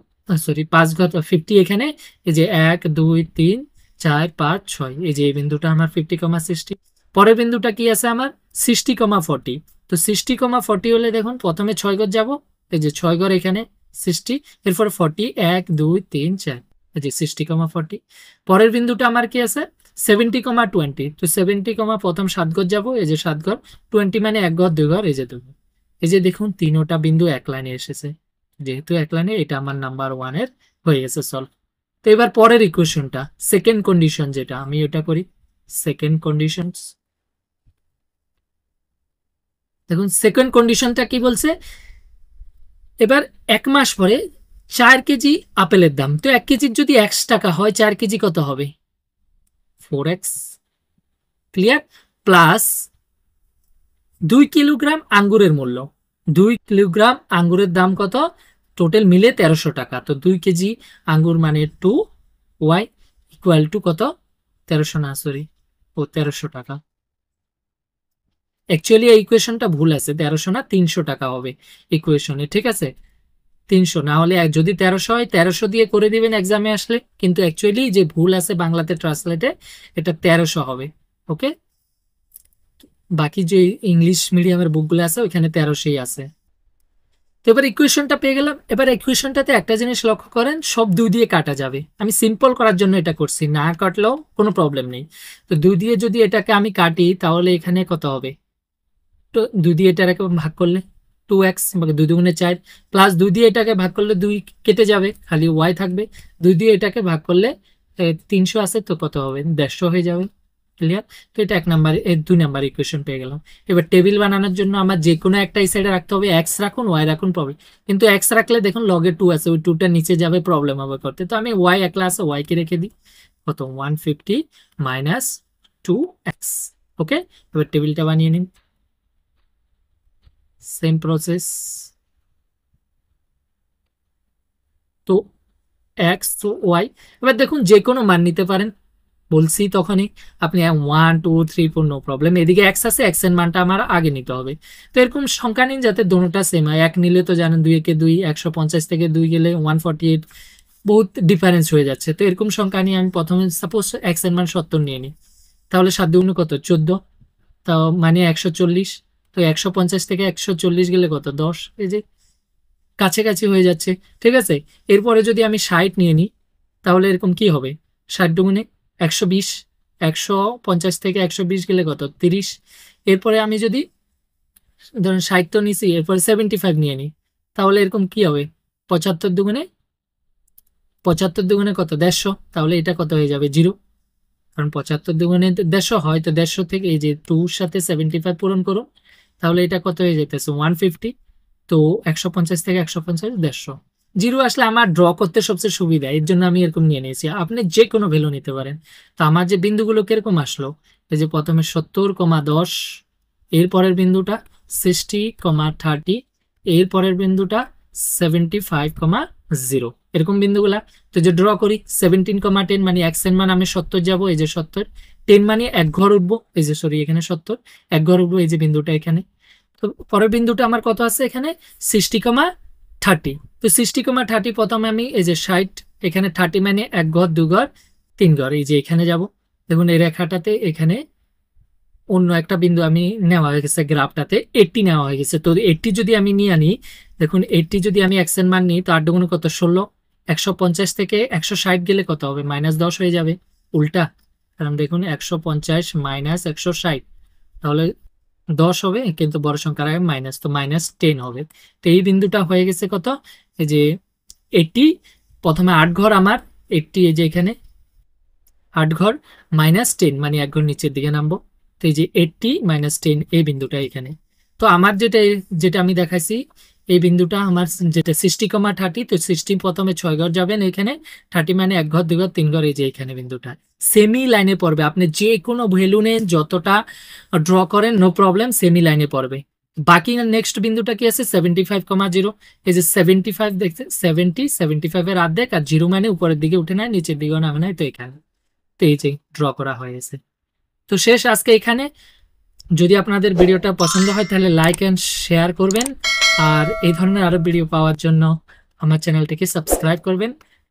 সরি 5 ঘর 50 এখানে, এই যে 1 2 3 4 5 6, এই যে এই বিন্দুটা আমার 50,60। পরের বিন্দুটা কি আছে আমার 60,40। তো 60,40 হলে দেখুন প্রথমে 6 ঘর যাব, এই যে 6 ঘর এখানে 60, এরপর 40 1 2 3 4, এই যে 60,40। পরের বিন্দুটা আমার কি আছে 70,20। তো 70, প্রথম 7 ঘর যাব, এই যে 7 ঘর, 20 মানে 1 ঘর 2 ঘর, এই যে 2 ঘর। এই যে দেখুন তিনোটা বিন্দু এক লাইনে এসেছে, যেহেতু এক লাইনে এটা আমার নাম্বার 1 এর হয়ে গেছে সলভ। তো এবার পরের ইকুয়েশনটা সেকেন্ড কন্ডিশন, যেটা আমি ওটা করি সেকেন্ড কন্ডিশন। দেখুন সেকেন্ড কন্ডিশনটা কি বলছে, এবার 1 মাস পরে 4 কেজি আপেলের দাম, তো 1 কেজির যদি 1 টাকা হয় 4 কেজি কত হবে 4x, ক্লিয়ার, প্লাস 2 কিলোগ্রাম আঙ্গুরের মূল্য, 2 কিলোগ্রাম আঙ্গুরের দাম কত, টোটাল মিলে 1300 টাকা। তো 2 কেজি আঙ্গুর মানে 2y ইকুয়াল টু কত 1300 না সরি 1300 টাকা। অ্যাকচুয়ালি এই ইকুয়েশনটা ভুল আছে, 1300 না 300 টাকা হবে ইকুয়েশনে, ঠিক আছে 300 না হলে যদি 1300 হয় 1300 দিয়ে করে দিবেন এক্সামে আসলে, কিন্তু অ্যাকচুয়ালি যে ভুল আছে বাংলাতে ট্রান্সলেটে এটা 1300 হবে। ওকে, বাকি যে ইংলিশ মিডিয়ামের বুকগুলো আছে ওইখানে 1300ই আছে। তো এবার ইকুয়েশনটা পেয়ে গেলাম। এবার ইকুয়েশনটাতে একটা জিনিস লক্ষ্য করেন, সব 2 দিয়ে কাটা যাবে, আমি সিম্পল করার জন্য এটা করছি, না কাটলেও কোনো প্রবলেম নেই। তো 2 দিয়ে যদি এটাকে আমি কাটি তাহলে এখানে কত হবে, তো 2 দিয়ে এটাকে ভাগ করলে 2x, 2 দুগুণে 4, প্লাস 2 দিয়ে এটাকে ভাগ করলে 2 কেটে যাবে, খালি y থাকবে। 2 দিয়ে এটাকে ভাগ করলে 300 আছে, তো কত হবে 150 হয়ে যাবে, ক্লিয়ার। তো এটা 1 নাম্বার 2 নাম্বার ইকুয়েশন পেয়ে গেলাম। এবার টেবিল বানানোর জন্য আমার যে কোনো একটা এই সাইডে রাখতে হবে, x রাখুন y রাখুন প্রবলেম, কিন্তু x রাখলে দেখুন লগে 2 আছে, ওই 2টা নিচে যাবে, প্রবলেম হবে করতে। তো আমি y একলা আছে, y কে রেখে দিই, কত 150 মাইনাস 2x। ওকে, এবার টেবিলটা বানিয়ে নিন, সেম প্রসেস। তো এক্স তো ওয়াই, এবার দেখুন যে কোনো মান নিতে পারেন, বলছি তখনই আপনি 1 2 3 4 নো প্রবলেম। এদিকে এক্স আছে, এক্স এর মানটা আমার আগে নিতে হবে। তো এরকম সংখ্যা নিন যাতে দোনোটা সেম হয়। 1 নিলে তো জানেন 2 একে 2, 150 থেকে 2 গেলে 148, বহুত ডিফারেন্স হয়ে যাচ্ছে। তো এরকম সংখ্যা নিয়ে আমি প্রথমে সাপোজ এক্স এর মান 70 নিয়ে নিই, তাহলে 7 দুগুণে কত 14, তাও মানে 140। তো 150 থেকে 140 গেলে কত 10, এই যে কাছাকাছি হয়ে যাচ্ছে, ঠিক আছে। এরপরে যদি আমি 60 নিয়ে নিই তাহলে এরকম কি হবে, 60 দুগুণে 120, 150 থেকে 120 গেলে কত 30। এরপরে আমি যদি ধরুন 60 তো নিছি, এরপরে 75 নিয়ে নিই তাহলে এরকম কি হবে 75 দুগুণে, 75 দুগুণে কত 150, তাহলে এটা কত হয়ে যাবে 0, কারণ 75 দুগুণে 150 হয়। তো 150 থেকে এই যে 2 সাথে 75 পূরণ করুন, তাহলে এটা কত হয়ে যেতেছে 150। তো 150 থেকে 150 150, 0 আসলে আমার ড্র করতে সবচেয়ে সুবিধা, এর জন্য আমি এরকম নিয়ে নিয়েছি। আপনি যে কোনো ভ্যালু নিতে পারেন। তো আমার যে বিন্দুগুলো কিরকম আসলো, এই যে প্রথমে 70,10, এর পরের বিন্দুটা 60,30, এর পরের বিন্দুটা 75,0, এরকম বিন্দুগুলা। তো যে ড্র করি 17,10 মানে এক্স এর মান আমি 70 যাব, এই যে 70, 10 মানে 1 ঘর উঠবো, এই যে সরি এখানে 70 1 ঘর উঠবো, এই যে বিন্দুটা এখানে। তো পরের বিন্দুটা আমার কত আছে এখানে 60,30। তো 60,30 প্রথমে আমি এই যে 60, এখানে 30 মানে 1 ঘর 2 ঘর 3 ঘর, এই যে এখানে যাব। দেখুন এই রেখাটাতে এখানে অন্য একটা বিন্দু আমি নেওয়া হয়ে গেছে, গ্রাফটাতে 80 নেওয়া হয়ে গেছে। তো 80 যদি আমি নিয়ে আনি, দেখুন 80 যদি আমি এক্স এর মান নিই তো 8 দুগুণে কত 16, 150 থেকে 160 গেলে কত হবে -10 হয়ে যাবে, উল্টা, কারণ দেখুন 150 মাইনাস 160 তাহলে 10 হবে, কিন্তু বড় সংখ্যার আগে মাইনাস, তো -10 হবে। তো এই বিন্দুটা হয়ে গেছে কত, এই যে 80, প্রথমে 8 ঘর আমার 80, এই যে এখানে 8 ঘর -10 মানে 1 ঘর নিচের দিকে নামবো। তো এই যে 80 -10 এই বিন্দুটা এখানে। তো আমার যেটা যেটা আমি দেখাইছি এই বিন্দুটা আমার যেটা 60,30, তো 60 প্রথমে 6 ঘর যাবেন, এখানে 30 মানে 1 ঘর 2 ঘর 3 ঘর, এই যে এখানে বিন্দুটা সেমি লাইনে পড়বে। আপনি যে কোনো ভ্যালু নেন, যতটা ড্র করেন নো প্রবলেম, সেমি লাইনে পড়বে। বাকি নেক্সট বিন্দুটা কি আছে 75,0, এই যে 75 দেখছে 75 এর অর্ধেক, আর 0 মানে উপরের দিকে উঠে নেয়, নিচের দিকেও নামে নেয়, তো এখানে। তো এই যে ড্র করা হয়ে গেছে। তো শেষ আজকে এখানে। যদি আপনাদের ভিডিওটা পছন্দ হয় তাহলে লাইক এন্ড শেয়ার করবেন, আর এই ধরনের আরো ভিডিও পাওয়ার জন্য আমার চ্যানেলটিকে সাবস্ক্রাইব করবেন।